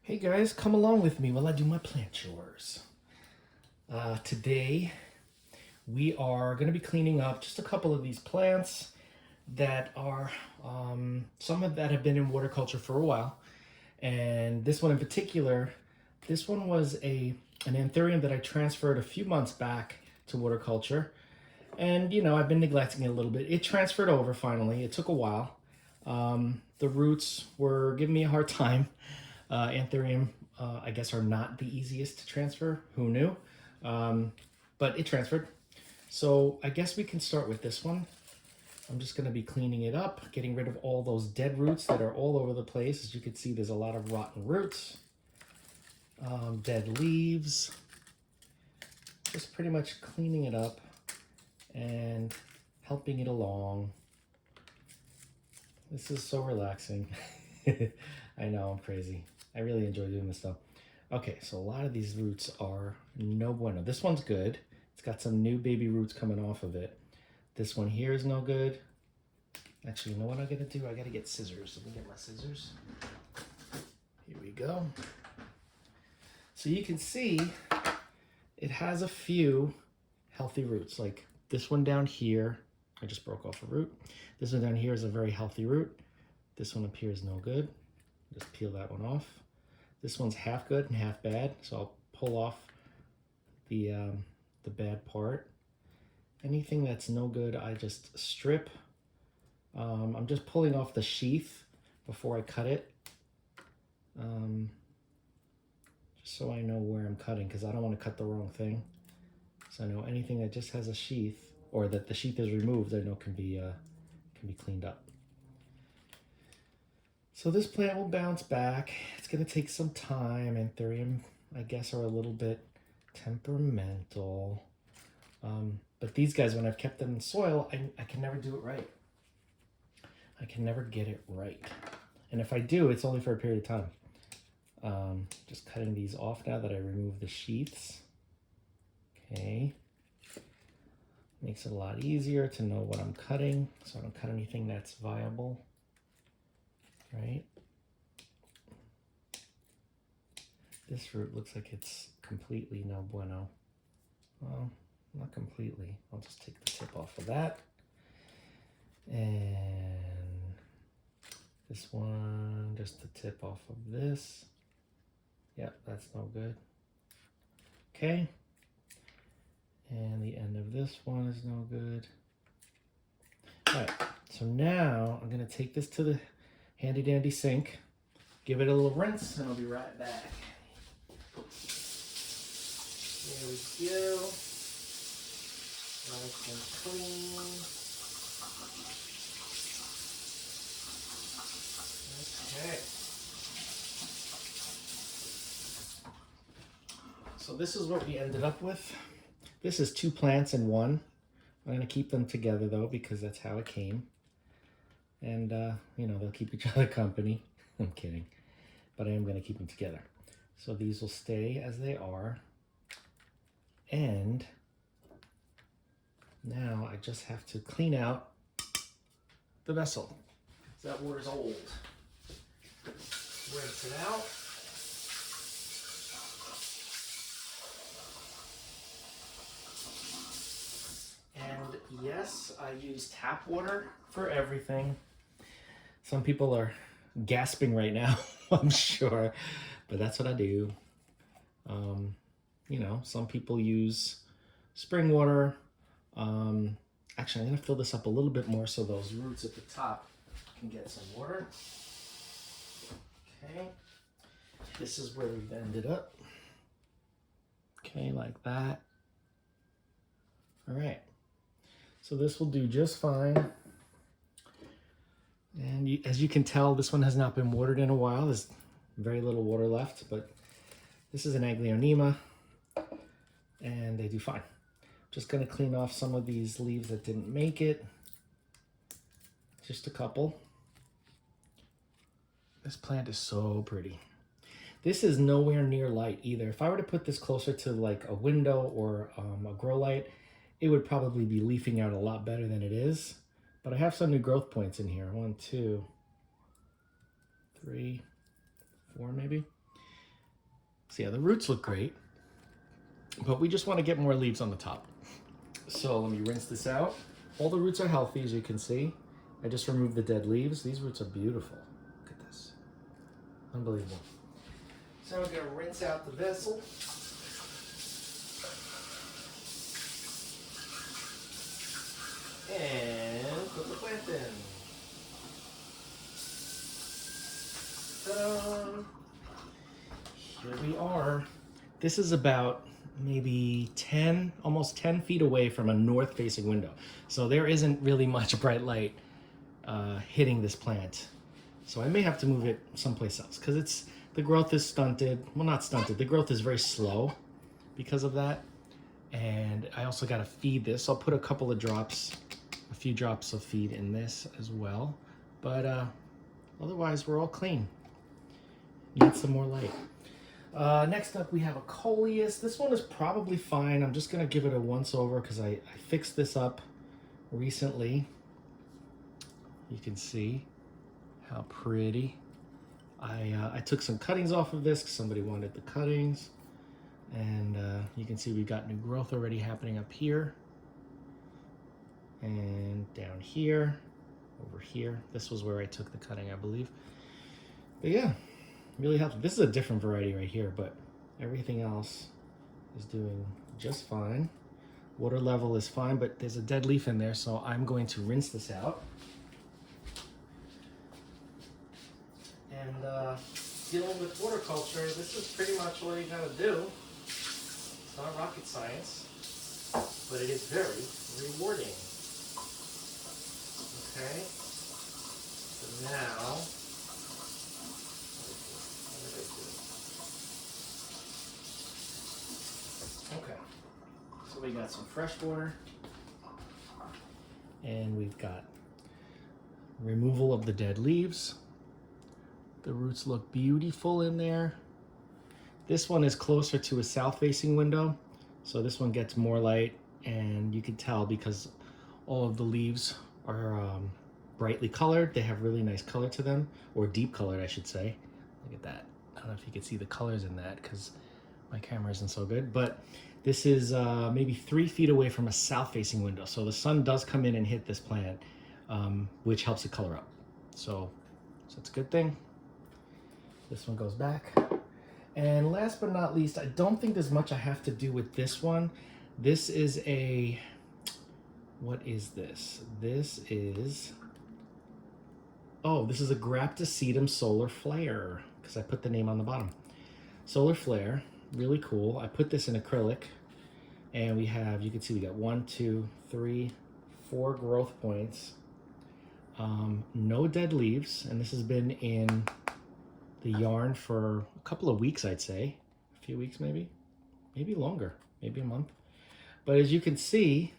Hey guys, come along with me while I do my plant chores. Today we are going to be cleaning up just a couple of these plants that are some of that have been in water culture for a while, and this one in particular, this one was an Anthurium that I transferred a few months back to water culture, and I've been neglecting it a little bit. It transferred over finally. It took a while. The roots were giving me a hard time. Anthurium, I guess, are not the easiest to transfer. Who knew? But it transferred. So I guess we can start with this one. I'm just going to be cleaning it up, getting rid of all those dead roots that are all over the place. As you can see, there's a lot of rotten roots, dead leaves. Just pretty much cleaning it up and helping it along. This is so relaxing. I know, I'm crazy. I really enjoy doing this stuff. Okay, so a lot of these roots are no bueno. This one's good. It's got some new baby roots coming off of it. This one here is no good. Actually, you know what I'm gonna do? I gotta get scissors. Let me get my scissors. Here we go. So you can see it has a few healthy roots. Like this one down here, I just broke off a root. This one down here is a very healthy root. This one up here is no good. Just peel that one off. This one's half good and half bad, so I'll pull off the bad part. Anything that's no good, I just strip. I'm just pulling off the sheath before I cut it, just so I know where I'm cutting, because I don't want to cut the wrong thing. So I know anything that just has a sheath, or that the sheath is removed, I know can be cleaned up. So this plant will bounce back. It's going to take some time. Anthurium, I guess, are a little bit temperamental. But these guys, when I've kept them in soil, I can never do it right. I can never get it right. And if I do, it's only for a period of time. Just cutting these off now that I remove the sheaths. Okay. Makes it a lot easier to know what I'm cutting, so I don't cut anything that's viable. Right? This root looks like it's completely no bueno. Well, not completely. I'll just take the tip off of that. And this one, just the tip off of this. Yep, that's no good. Okay. And the end of this one is no good. All right, so now I'm gonna take this to the handy dandy sink, give it a little rinse, and I'll be right back. There we go. Nice and clean. Okay. So this is what we ended up with. This is 2 plants in one. I'm gonna keep them together though, because that's how it came. And, they'll keep each other company. I'm kidding. But I am going to keep them together. So these will stay as they are. And now I just have to clean out the vessel. That water's old. Rinse it out. And yes, I use tap water for everything. Some people are gasping right now, I'm sure, but that's what I do. Some people use spring water. Actually, I'm gonna fill this up a little bit more so those roots at the top can get some water. Okay, this is where we've ended up. Okay, like that. All right, so this will do just fine. And as you can tell, this one has not been watered in a while. There's very little water left, but this is an aglaonema, and they do fine. Just gonna clean off some of these leaves that didn't make it. Just a couple. This plant is so pretty. This is nowhere near light either. If I were to put this closer to like a window or a grow light, it would probably be leafing out a lot better than it is. But I have some new growth points in here. 1, 2, 3, 4 maybe. So yeah, the roots look great, but we just want to get more leaves on the top. So let me rinse this out. All the roots are healthy, as you can see. I just removed the dead leaves. These roots are beautiful. Look at this. Unbelievable. So I'm going to rinse out the vessel. And put the plant in. Ta-da! Here we are. This is about maybe 10, almost 10 feet away from a north-facing window. So there isn't really much bright light hitting this plant. So I may have to move it someplace else because the growth is stunted. Well, not stunted. The growth is very slow because of that. And I also got to feed this. I'll put a few drops of feed in this as well. But otherwise, we're all clean. Need some more light. Next up, we have a Coleus. This one is probably fine. I'm just going to give it a once over because I fixed this up recently. You can see how pretty. I took some cuttings off of this because somebody wanted the cuttings. And you can see we've got new growth already happening up here. And down here, over here. This was where I took the cutting, I believe. But yeah, really helpful. This is a different variety right here, but everything else is doing just fine. Water level is fine, but there's a dead leaf in there, so I'm going to rinse this out. And dealing with water culture, this is pretty much all you gotta do. It's not rocket science, but it is very rewarding. Okay, so now, okay, so we got some fresh water, and we've got removal of the dead leaves. The roots look beautiful in there. This one is closer to a south-facing window, so this one gets more light, and you can tell because all of the leaves are brightly colored. They have really nice color to them, or deep colored, I should say. Look at that. I don't know if you can see the colors in that because my camera isn't so good, but this is maybe 3 feet away from a south-facing window, so the sun does come in and hit this plant, which helps it color up. So it's a good thing. This one goes back. And last but not least, I don't think there's much I have to do with this one. This is a, what is this? This is a Graptosedum solar flare, because I put the name on the bottom. Solar flare, really cool. I put this in acrylic, and we have, you can see we got 1, 2, 3, 4 growth points. No dead leaves, and this has been in the yarn for a couple of weeks, I'd say. A few weeks maybe longer, maybe a month. But as you can see,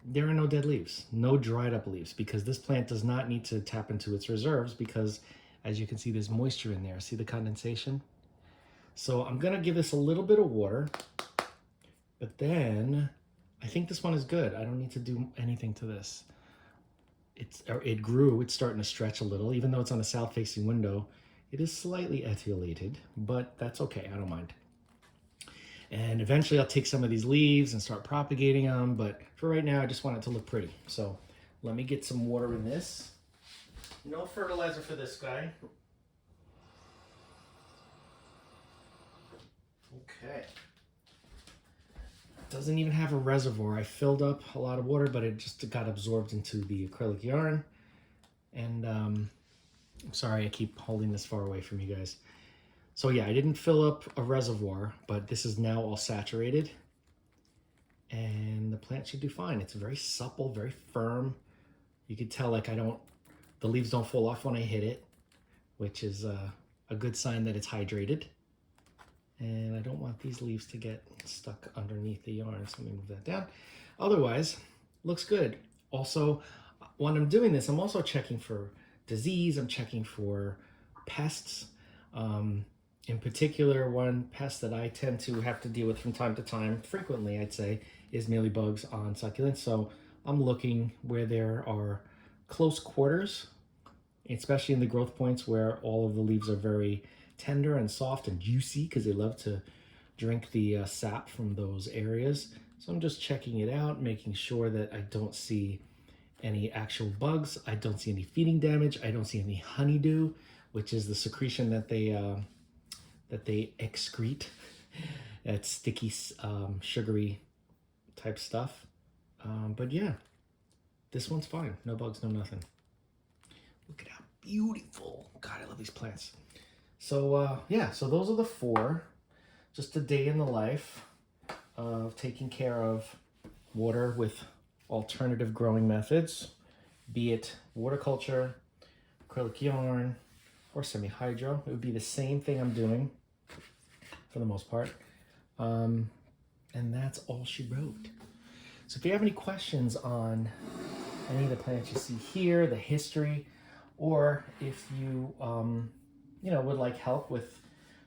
there are no dead leaves, no dried up leaves, because this plant does not need to tap into its reserves because, as you can see, there's moisture in there. See the condensation? So I'm gonna give this a little bit of water, but then I think this one is good. I don't need to do anything to this. It grew, it's starting to stretch a little, even though it's on a south-facing window. It is slightly etiolated, but that's okay, I don't mind. And eventually I'll take some of these leaves and start propagating them, but for right now I just want it to look pretty. So let me get some water in this. No fertilizer for this guy. Okay. Doesn't even have a reservoir. I filled up a lot of water, but it just got absorbed into the acrylic yarn. And I'm sorry I keep holding this far away from you guys. So yeah, I didn't fill up a reservoir, but this is now all saturated. And the plant should do fine. It's very supple, very firm. You can tell like the leaves don't fall off when I hit it, which is a good sign that it's hydrated. And I don't want these leaves to get stuck underneath the yarn, so let me move that down. Otherwise, looks good. Also, when I'm doing this, I'm also checking for disease, I'm checking for pests. In particular, one pest that I tend to have to deal with from time to time, frequently I'd say, is mealybugs on succulents. So I'm looking where there are close quarters, especially in the growth points where all of the leaves are very tender and soft and juicy because they love to drink the sap from those areas. So I'm just checking it out, making sure that I don't see any actual bugs. I don't see any feeding damage. I don't see any honeydew, which is the secretion that they excrete. That sticky, sugary type stuff. But yeah, this one's fine. No bugs, no nothing. Look at how beautiful. God, I love these plants. So yeah, so those are the 4. Just a day in the life of taking care of water with alternative growing methods, be it water culture, acrylic yarn, or semi-hydro. It would be the same thing I'm doing for the most part. And that's all she wrote. So if you have any questions on any of the plants you see here, the history, or if you, would like help with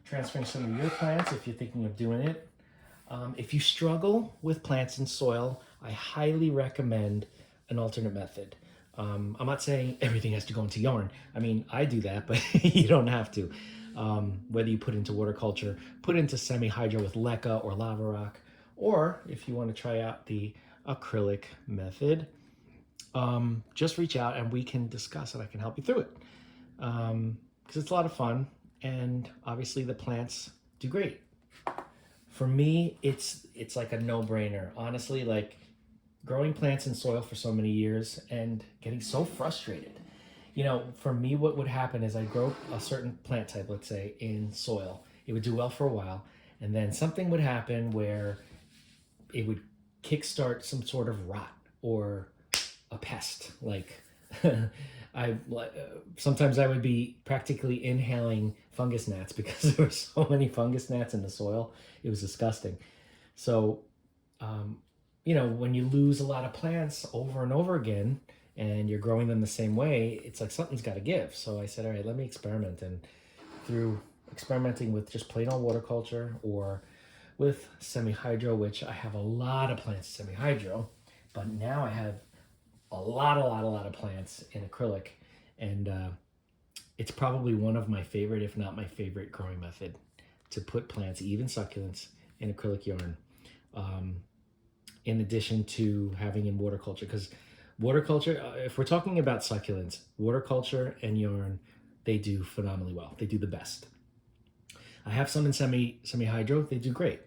transferring some of your plants, if you're thinking of doing it. If you struggle with plants in soil, I highly recommend an alternate method. I'm not saying everything has to go into yarn. I mean, I do that, but you don't have to. Whether you put into water culture, put into semi-hydro with leca or lava rock, or if you want to try out the acrylic method, just reach out and we can discuss and I can help you through it. Because it's a lot of fun, and obviously the plants do great. For me, it's like a no-brainer. Honestly, like growing plants in soil for so many years and getting so frustrated. You know, for me, what would happen is I'd grow a certain plant type, let's say, in soil. It would do well for a while, and then something would happen where it would kickstart some sort of rot or a pest. Like sometimes I would be practically inhaling fungus gnats because there were so many fungus gnats in the soil. It was disgusting. So, when you lose a lot of plants over and over again and you're growing them the same way, it's like something's got to give. So I said, all right, let me experiment. And through experimenting with just plain old water culture or with semi-hydro, which I have a lot of plants semi-hydro, but now I have a lot of plants in acrylic, and it's probably one of my favorite, if not my favorite, growing method to put plants, even succulents, in acrylic yarn. In addition to having in water culture, because water culture, if we're talking about succulents, water culture and yarn, they do phenomenally well. They do the best. I have some in semi-hydro. They do great.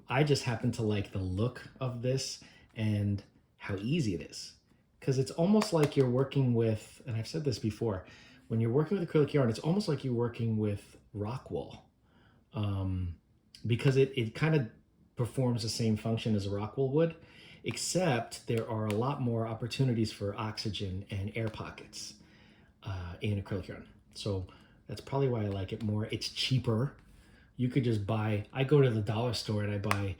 I just happen to like the look of this and how easy it is. Because it's almost like you're working with, and I've said this before, when you're working with acrylic yarn, it's almost like you're working with rock wool. Because it kind of performs the same function as a rock wool would, except there are a lot more opportunities for oxygen and air pockets in acrylic yarn. So that's probably why I like it more. It's cheaper. You could just buy, I go to the dollar store and I buy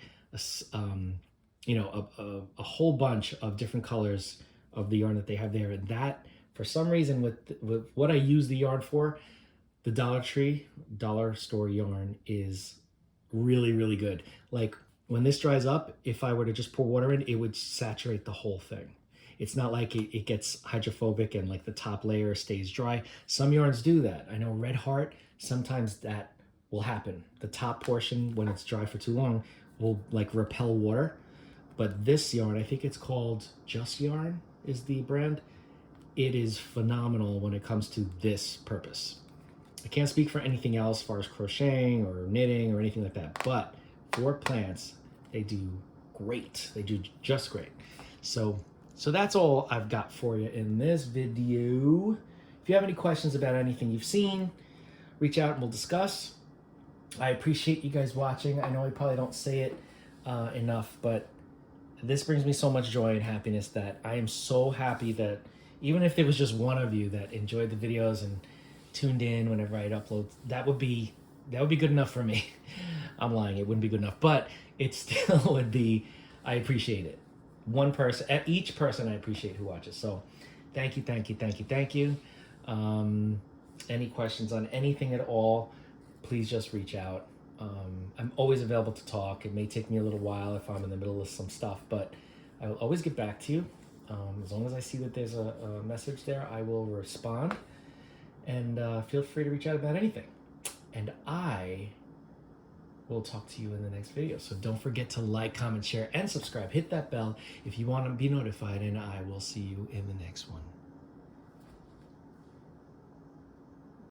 a whole bunch of different colors of the yarn that they have there. And that, for some reason, with what I use the yarn for, the dollar store yarn is really, really good. Like when this dries up, if I were to just pour water in, it would saturate the whole thing. It's not like it gets hydrophobic and like the top layer stays dry. Some yarns do that. I know Red Heart, sometimes that will happen. The top portion, when it's dry for too long, will like repel water. But this yarn, I think it's called Just Yarn is the brand. It is phenomenal when it comes to this purpose. I can't speak for anything else as far as crocheting or knitting or anything like that, but for plants, they do great. They do just great. So that's all I've got for you in this video. If you have any questions about anything you've seen, reach out and we'll discuss. I appreciate you guys watching. I know I probably don't say it enough, but this brings me so much joy and happiness that I am so happy that even if there was just one of you that enjoyed the videos and tuned in whenever I'd upload, that would be good enough for me. I'm lying, it wouldn't be good enough, but it still would be. I appreciate it. One person, at each person, I appreciate who watches. So thank you. Any questions on anything at all, please just reach out. I'm always available to talk. It may take me a little while if I'm in the middle of some stuff, but I will always get back to you. As long as I see that there's a message there, I will respond. And feel free to reach out about anything. and I will talk to you in the next video. So don't forget to like, comment, share, and subscribe. Hit that bell if you want to be notified, and I will see you in the next one.